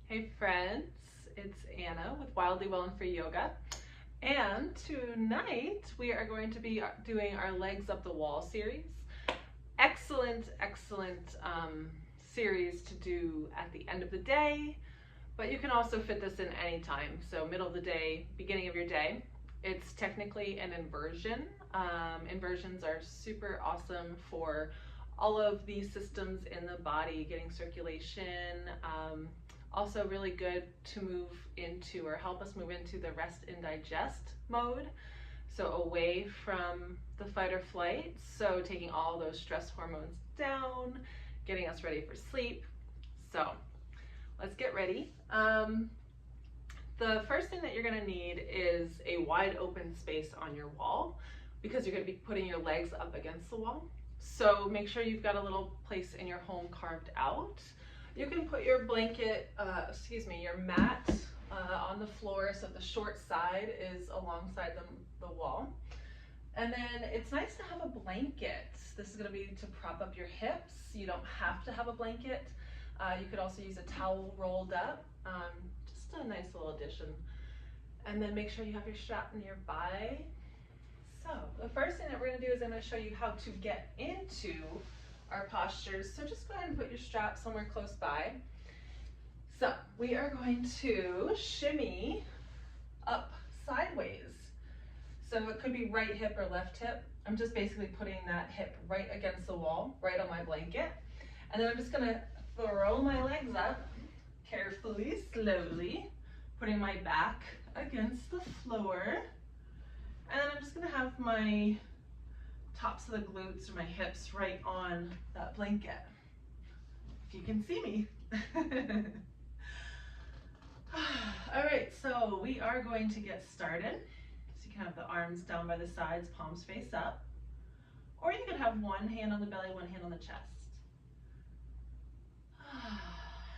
Hey friends, it's Anna with Wildly Well and Free Yoga, and tonight we are going to be doing our Legs Up the Wall series. Excellent series to do at the end of the day, but you can also fit this in any time, so middle of the day, beginning of your day. It's technically an inversion. Inversions are super awesome for all of these systems in the body, getting circulation. Also really good to move into, or help us move into, the rest and digest mode. So away from the fight or flight. So taking all those stress hormones down, getting us ready for sleep. So let's get ready. The first thing that you're gonna need is a wide open space on your wall, because you're gonna be putting your legs up against the wall. So make sure you've got a little place in your home carved out. You can put your blanket, your mat on the floor, so the short side is alongside the wall. And then it's nice to have a blanket. This is gonna be to prop up your hips. You don't have to have a blanket. You could also use a towel rolled up, just a nice little addition. And then make sure you have your strap nearby. So the first thing that we're gonna do is I'm gonna show you how to get into our postures. So just go ahead and put your strap somewhere close by. So we are going to shimmy up sideways. So it could be right hip or left hip. I'm just basically putting that hip right against the wall, right on my blanket. And then I'm just gonna throw my legs up carefully, slowly, putting my back against the floor. And then I'm just gonna have my tops of the glutes or my hips right on that blanket, if you can see me. All right, so we are going to get started. So you can have the arms down by the sides, palms face up, or you could have one hand on the belly, one hand on the chest.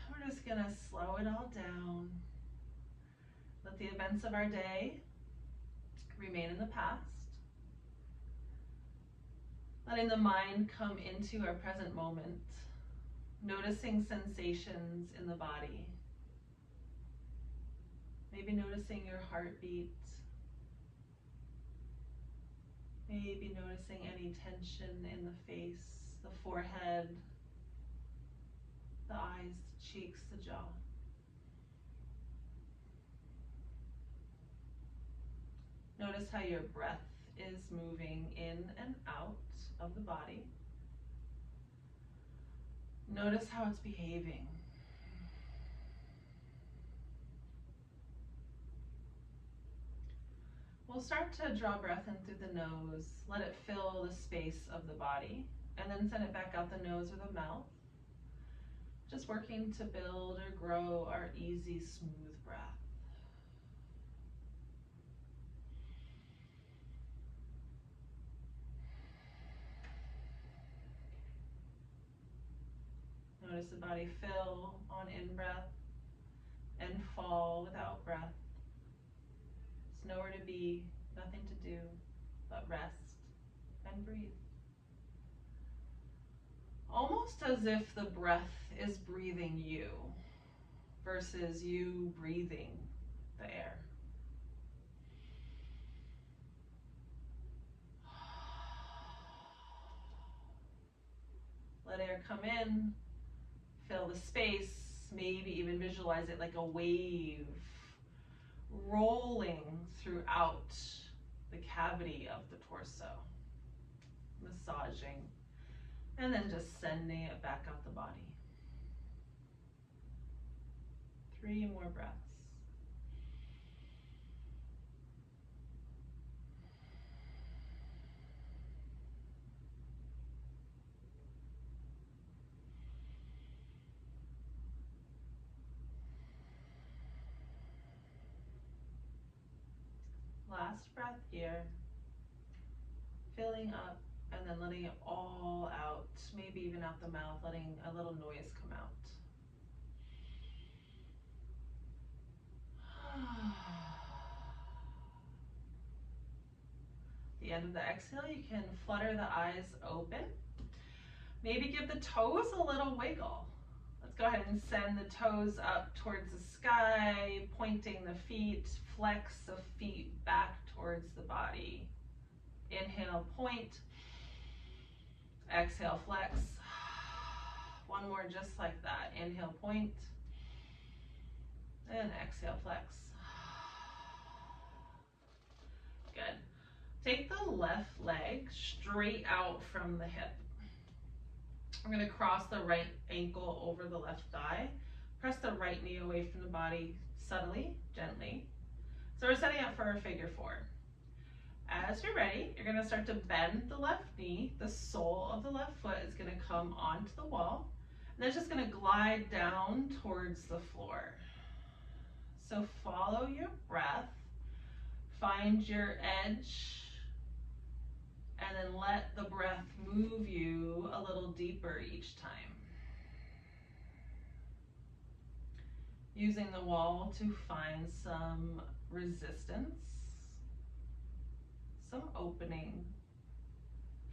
We're just gonna slow it all down. Let the events of our day remain in the past. Letting the mind come into our present moment, noticing sensations in the body. Maybe noticing your heartbeat. Maybe noticing any tension in the face, the forehead, the eyes, the cheeks, the jaw. Notice how your breath is moving in and out of the body. Notice how it's behaving. We'll start to draw breath in through the nose, let it fill the space of the body, and then send it back out the nose or the mouth. Just working to build or grow our easy, smooth breath. Notice the body fill on in-breath and fall with out-breath. There's nowhere to be, nothing to do, but rest and breathe. Almost as if the breath is breathing you versus you breathing the air. Let air come in, fill the space, maybe even visualize it like a wave rolling throughout the cavity of the torso, massaging, and then just sending it back out the body. 3 more breaths. Last breath here, filling up and then letting it all out, maybe even out the mouth, letting a little noise come out. At the end of the exhale, you can flutter the eyes open. Maybe give the toes a little wiggle. Let's Go ahead and send the toes up towards the sky, pointing the feet, flex the feet back towards the body. Inhale, point. Exhale, flex. One more just like that. Inhale, point. And exhale, flex. Good. Take the left leg straight out from the hip. We're going to cross the right ankle over the left thigh. Press the right knee away from the body subtly, gently. So we're setting up for a figure four. As you're ready, you're going to start to bend the left knee. The sole of the left foot is going to come onto the wall. And it's just going to glide down towards the floor. So follow your breath. Find your edge. And then let the breath move you a little deeper each time. Using the wall to find some resistance, some opening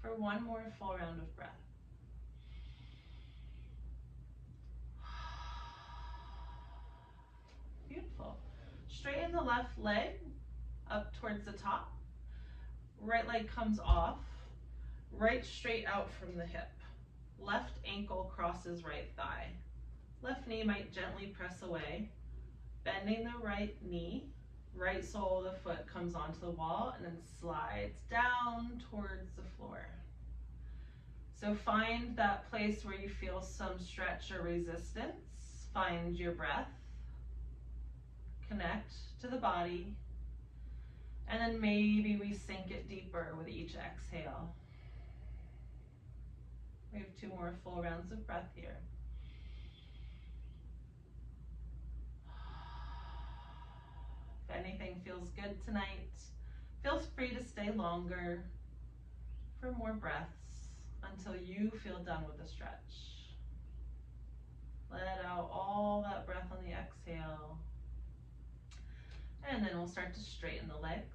for one more full round of breath. Beautiful. Straighten the left leg up towards the top. Right leg comes off. Right straight out from the hip. Left ankle crosses right thigh. Left knee might gently press away. Bending the right knee. Right sole of the foot comes onto the wall and then slides down towards the floor. So find that place where you feel some stretch or resistance. Find your breath. Connect to the body. And then maybe we sink it deeper with each exhale. We have 2 more full rounds of breath here. If anything feels good tonight, feel free to stay longer for more breaths until you feel done with the stretch. Let out all that breath on the exhale. And then we'll start to straighten the legs,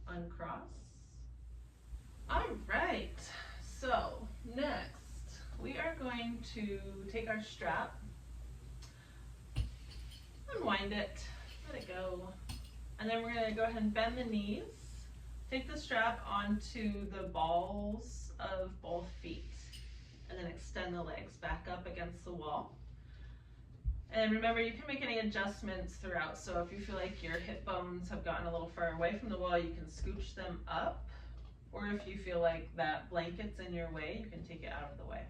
uncross. All right, so next we are going to take our strap, unwind it, let it go, and then we're going to go ahead and bend the knees, take the strap onto the balls of both feet, and then extend the legs back up against the wall. And remember, you can make any adjustments throughout. So if you feel like your hip bones have gotten a little far away from the wall, you can scooch them up. Or if you feel like that blanket's in your way, you can take it out of the way.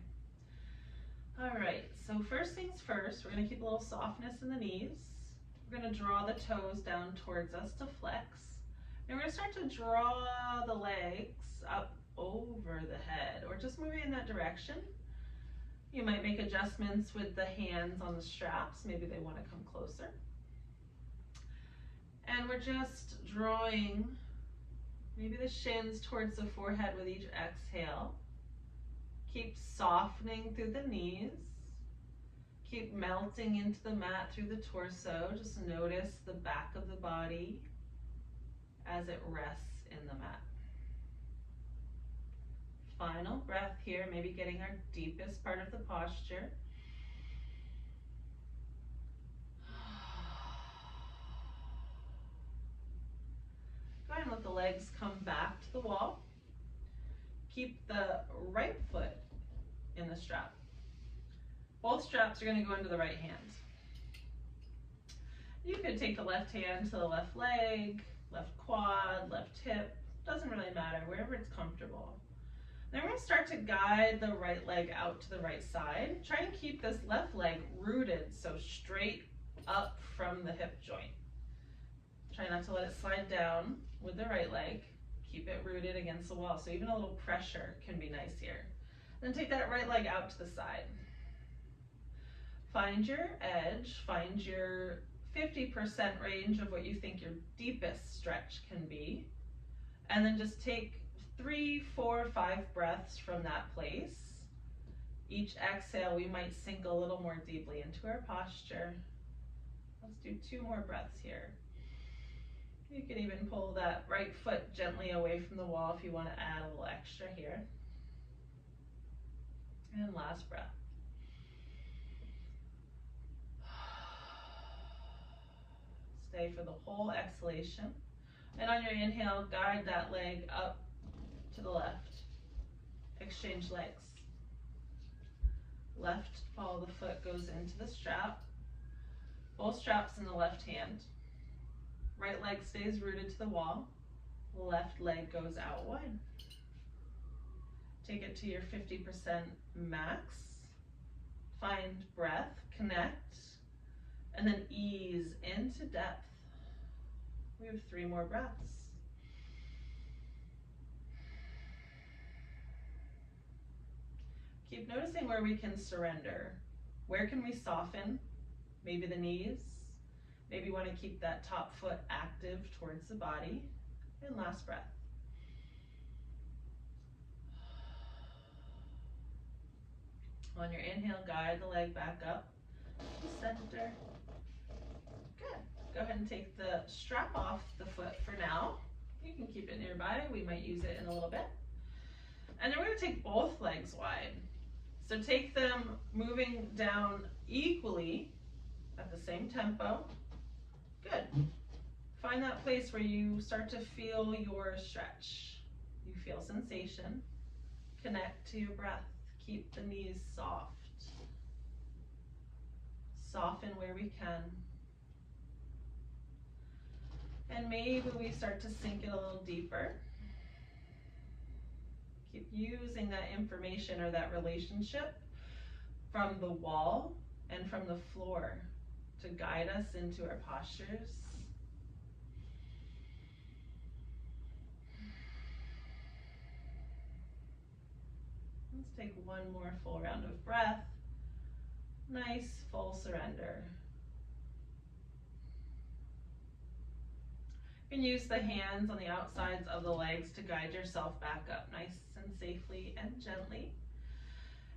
All right, so first things first, we're gonna keep a little softness in the knees. We're gonna draw the toes down towards us to flex. And we're gonna start to draw the legs up over the head, or just moving in that direction. You might make adjustments with the hands on the straps. Maybe they want to come closer. And we're just drawing maybe the shins towards the forehead with each exhale. Keep softening through the knees. Keep melting into the mat through the torso. Just notice the back of the body as it rests in the mat. Final breath here, maybe getting our deepest part of the posture. Go ahead and let the legs come back to the wall. Keep the right foot in the strap. Both straps are going to go into the right hand. You could take the left hand to the left leg, left quad, left hip. Doesn't really matter, wherever it's comfortable. Then we're going to start to guide the right leg out to the right side. Try and keep this left leg rooted, so straight up from the hip joint. Try not to let it slide down with the right leg. Keep it rooted against the wall, so even a little pressure can be nice here. Then take that right leg out to the side. Find your edge, find your 50% range of what you think your deepest stretch can be, and then just take 3, 4, 5 breaths from that place. Each exhale, we might sink a little more deeply into our posture. Let's do 2 more breaths here. You can even pull that right foot gently away from the wall if you want to add a little extra here. And last breath. Stay for the whole exhalation. And on your inhale, guide that leg up to the left. Exchange legs. Left ball of the foot goes into the strap. Both straps in the left hand. Right leg stays rooted to the wall. Left leg goes out wide. Take it to your 50% max. Find breath, connect, and then ease into depth. We have 3 more breaths. Keep noticing where we can surrender. Where can we soften? Maybe the knees. Maybe you want to keep that top foot active towards the body. And last breath. On your inhale, guide the leg back up to center. Good. Go ahead and take the strap off the foot for now. You can keep it nearby. We might use it in a little bit. And then we're going to take both legs wide. So take them moving down equally at the same tempo. Good. Find that place where you start to feel your stretch. You feel sensation. Connect to your breath. Keep the knees soft. Soften where we can. And maybe we start to sink it a little deeper. Keep using that information or that relationship from the wall and from the floor to guide us into our postures. Let's take one more full round of breath. Nice full surrender. You can use the hands on the outsides of the legs to guide yourself back up nice and safely and gently.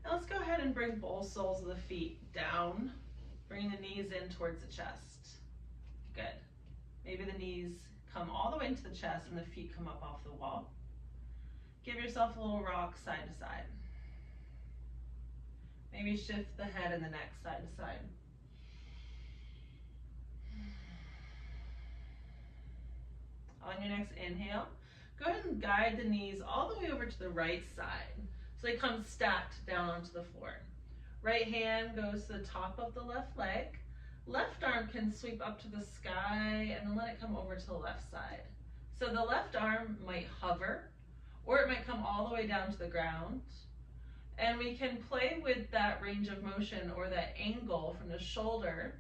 Now let's go ahead and bring both soles of the feet down. Bring the knees in towards the chest. Good. Maybe the knees come all the way into the chest and the feet come up off the wall. Give yourself a little rock side to side. Maybe shift the head and the neck side to side. On your next inhale, go ahead and guide the knees all the way over to the right side. So they come stacked down onto the floor. Right hand goes to the top of the left leg. Left arm can sweep up to the sky and then let it come over to the left side. So the left arm might hover, or it might come all the way down to the ground. And we can play with that range of motion or that angle from the shoulder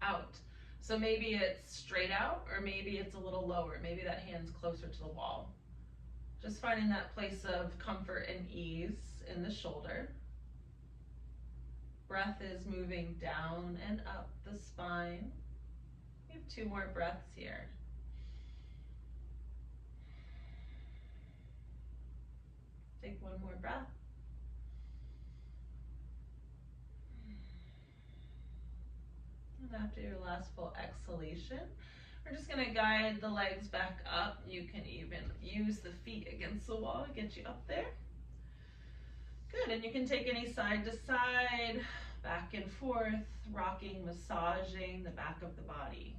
out. So maybe it's straight out, or maybe it's a little lower. Maybe that hand's closer to the wall. Just finding that place of comfort and ease in the shoulder. Breath is moving down and up the spine. We have 2 more breaths here. Take one more breath. And after your last full exhalation, we're just going to guide the legs back up. You can even use the feet against the wall to get you up there. Good, and you can take any side to side, back and forth, rocking, massaging the back of the body.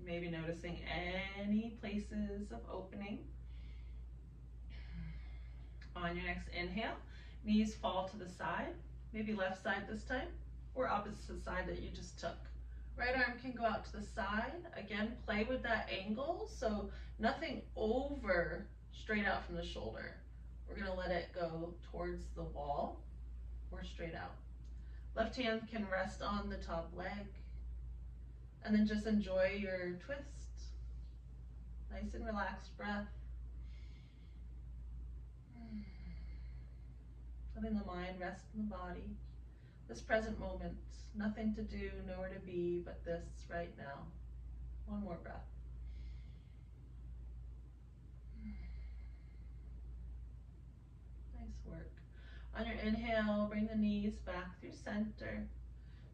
Maybe noticing any places of opening. On your next inhale, knees fall to the side, maybe left side this time, or opposite side that you just took. Right arm can go out to the side. Again, play with that angle, so nothing over straight out from the shoulder. We're gonna let it go towards the wall or straight out. Left hand can rest on the top leg, and then just enjoy your twist. Nice and relaxed breath. Letting the mind rest in the body. This present moment, nothing to do, nowhere to be, but this right now. One more breath. Nice work. On your inhale, bring the knees back through center.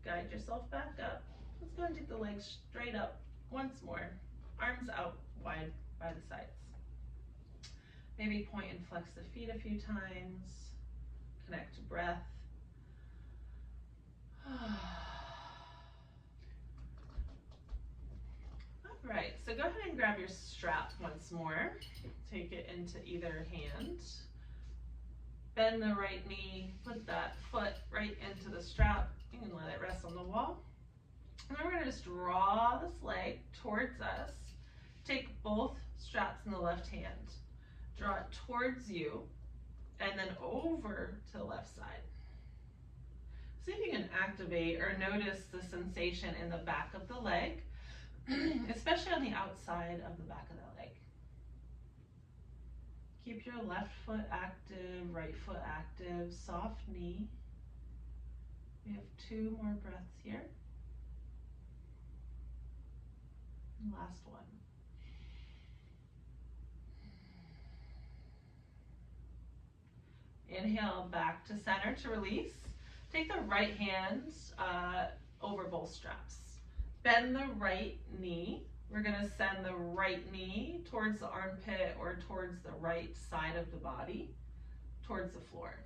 Guide yourself back up. Let's go and take the legs straight up once more. Arms out wide by the sides. Maybe point and flex the feet a few times. Connect to breath. So go ahead and grab your strap once more. Take it into either hand. Bend the right knee, put that foot right into the strap. You can let it rest on the wall. And then we're going to just draw this leg towards us. Take both straps in the left hand. Draw it towards you and then over to the left side. See if you can activate or notice the sensation in the back of the leg, especially on the outside of the back of the leg. Keep your left foot active, right foot active, soft knee. We have 2 more breaths here. Last one. Inhale back to center to release. Take the right hand over both straps. Bend the right knee. We're going to send the right knee towards the armpit or towards the right side of the body, towards the floor.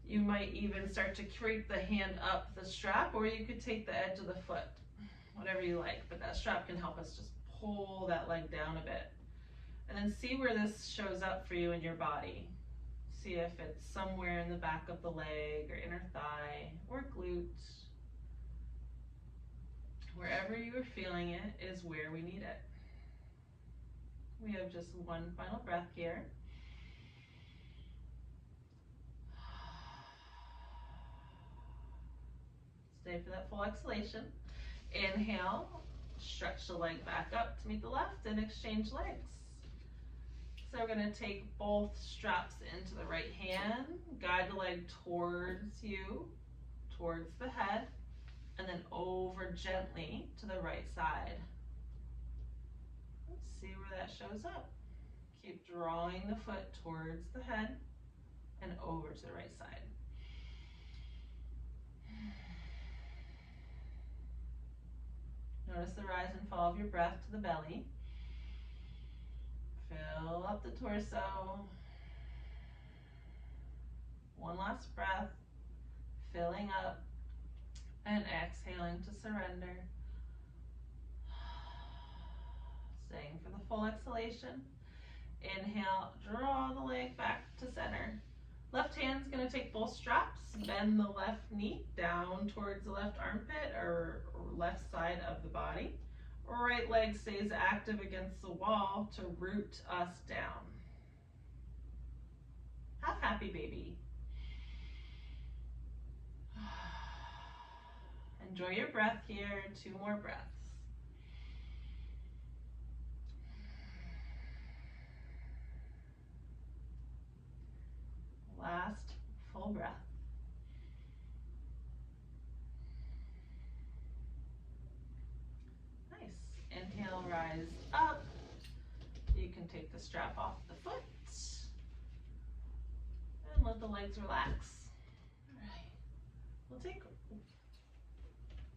You might even start to creep the hand up the strap, or you could take the edge of the foot, whatever you like, but that strap can help us just pull that leg down a bit. And then see where this shows up for you in your body. See if it's somewhere in the back of the leg or inner thigh or glute. Wherever you are feeling it is where we need it. We have just one final breath here. Stay for that full exhalation. Inhale, stretch the leg back up to meet the left and exchange legs. So we're going to take both straps into the right hand, guide the leg towards you, towards the head, and then over gently to the right side. Let's see where that shows up. Keep drawing the foot towards the head and over to the right side. Notice the rise and fall of your breath to the belly. Fill up the torso. One last breath, filling up and exhaling to surrender. Staying for the full exhalation. Inhale, draw the leg back to center. Left hand's going to take both straps, bend the left knee down towards the left armpit or left side of the body. Right leg stays active against the wall to root us down. Have happy baby. Enjoy your breath here, 2 more breaths. Last full breath. Nice. Inhale, rise up. You can take the strap off the foot and let the legs relax. All right. We'll take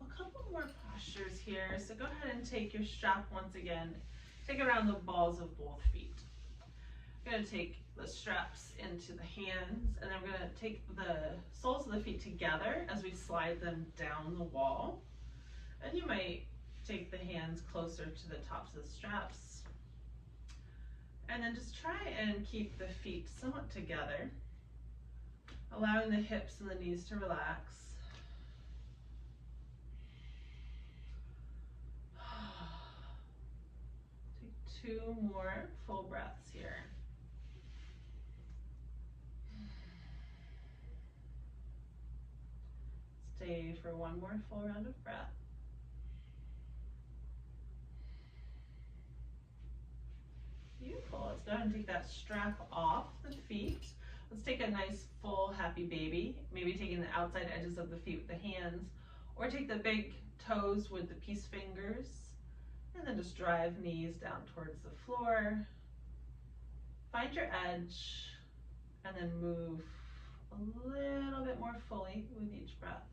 a couple more postures here. So go ahead and take your strap once again. Take it around the balls of both feet. I'm going to take the straps into the hands, and then we're going to take the soles of the feet together as we slide them down the wall. And you might take the hands closer to the tops of the straps. And then just try and keep the feet somewhat together, allowing the hips and the knees to relax. Take 2 more full breaths here. Stay for 1 more full round of breath. Beautiful. Let's go ahead and take that strap off the feet. Let's take a nice full happy baby, maybe taking the outside edges of the feet with the hands, or take the big toes with the peace fingers, and then just drive knees down towards the floor. Find your edge, and then move a little bit more fully with each breath.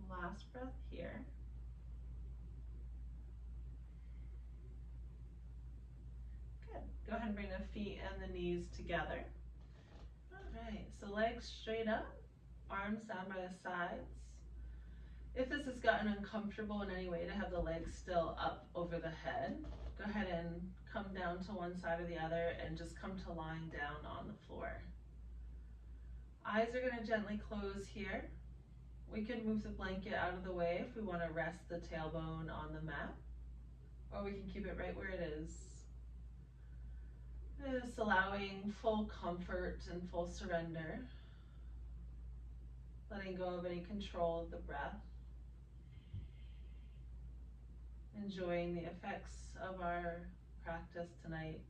Last breath here. Good. Go ahead and bring the feet and the knees together. All right, so legs straight up. arms down by the sides. If this has gotten uncomfortable in any way to have the legs still up over the head, go ahead and come down to one side or the other and just come to lying down on the floor. Eyes are going to gently close here. We can move the blanket out of the way if we want to rest the tailbone on the mat, or we can keep it right where it is. Just allowing full comfort and full surrender, letting go of any control of the breath, enjoying the effects of our practice tonight.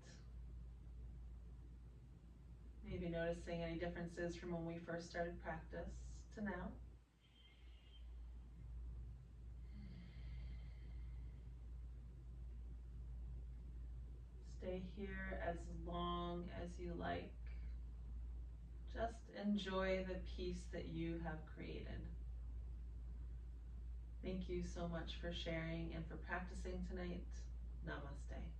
Maybe noticing any differences from when we first started practice to now. Stay here as long as you like. Just enjoy the peace that you have created. Thank you so much for sharing and for practicing tonight. Namaste.